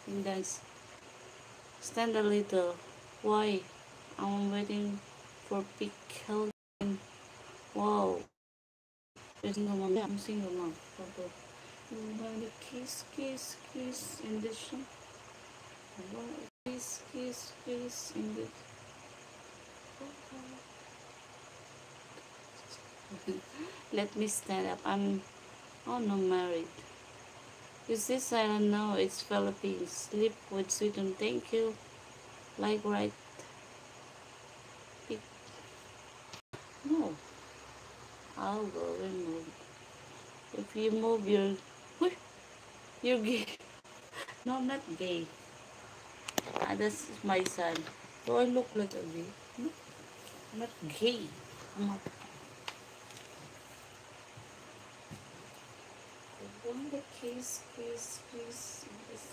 and dance. Stand a little. Why? I'm waiting for pickle. Wow. You're single mom. Yeah, I'm single mom. Okay. You want to kiss, kiss, kiss in the song? I want to kiss, kiss, kiss in the. Let me stand up. I'm not married. Is this island? No, it's Philippines. Sleep with Sweden. Thank you. Like right. Pick. No. I'll go and move. If you move, you're gay. No, I'm not gay. Ah, that's my son. Do I look like a gay? No, I'm not gay. I'm not. I want the kiss, kiss, kiss. Yes.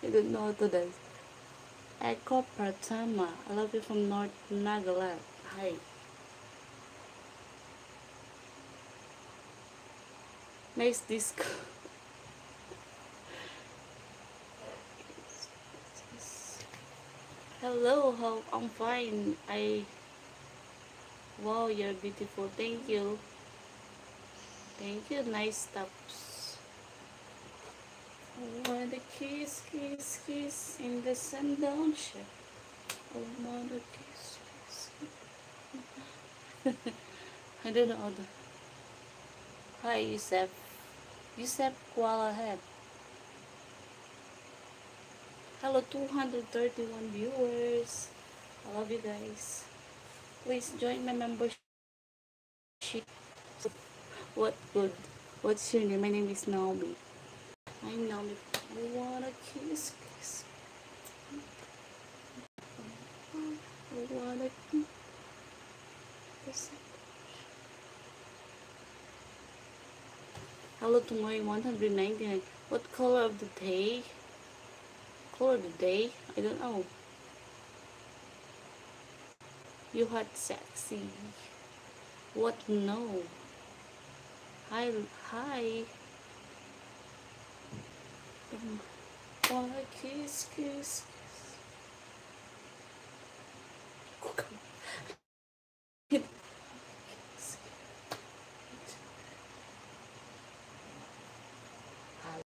I don't know how to dance. Echo Pratama. I love you from North Nagaland. Hi. Nice disco. Hello, how I'm fine. Wow, you're beautiful. Thank you. Thank you. Nice stops. I want a kiss, kiss, kiss in the sundown ship. I want a kiss, kiss. I don't know how to. Hi, Yusef. Yusef Kuala Head. Hello, 231 viewers. I love you guys. Please join my membership. What good? What's your name? My name is Naomi. I'm Naomi. I wanna kiss, kiss. I wanna kiss. Hello to my 199. What color of the day? Color of the day? I don't know. You hot sexy. What? No. Hi, hi. Wanna kiss, kiss, kiss.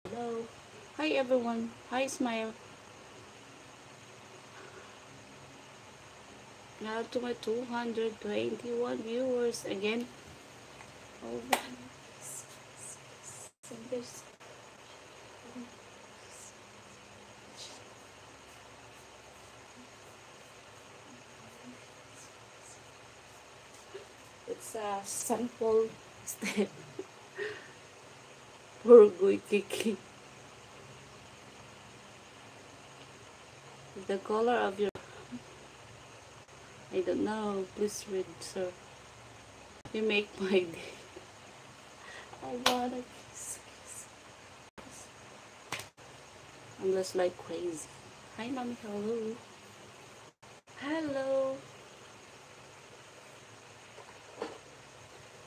Hello. Hi everyone. Hi Smile. Now to my 221 viewers again. Oh, kiss, kiss, kiss. And there's it's a sample step for Goy Kiki. The color of your I don't know. Please read, sir. You make my day. I wanna kiss, kiss, kiss. I'm just like crazy. Hi, mommy. Hello. Hello.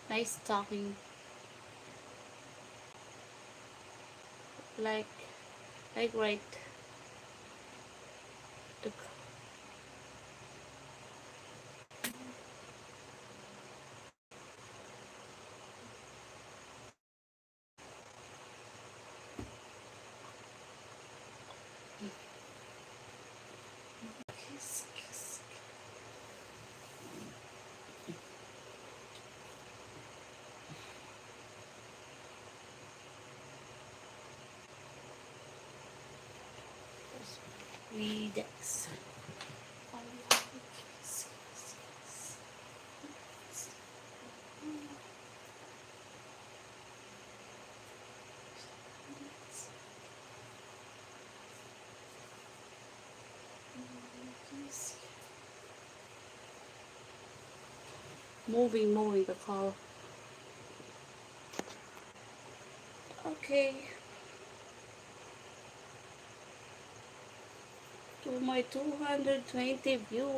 Nice talking. Like, right. The kiss, kiss. Relax. I wanna kiss, kiss, kiss. Kiss. Moving the call. Okay. To my 220 viewers.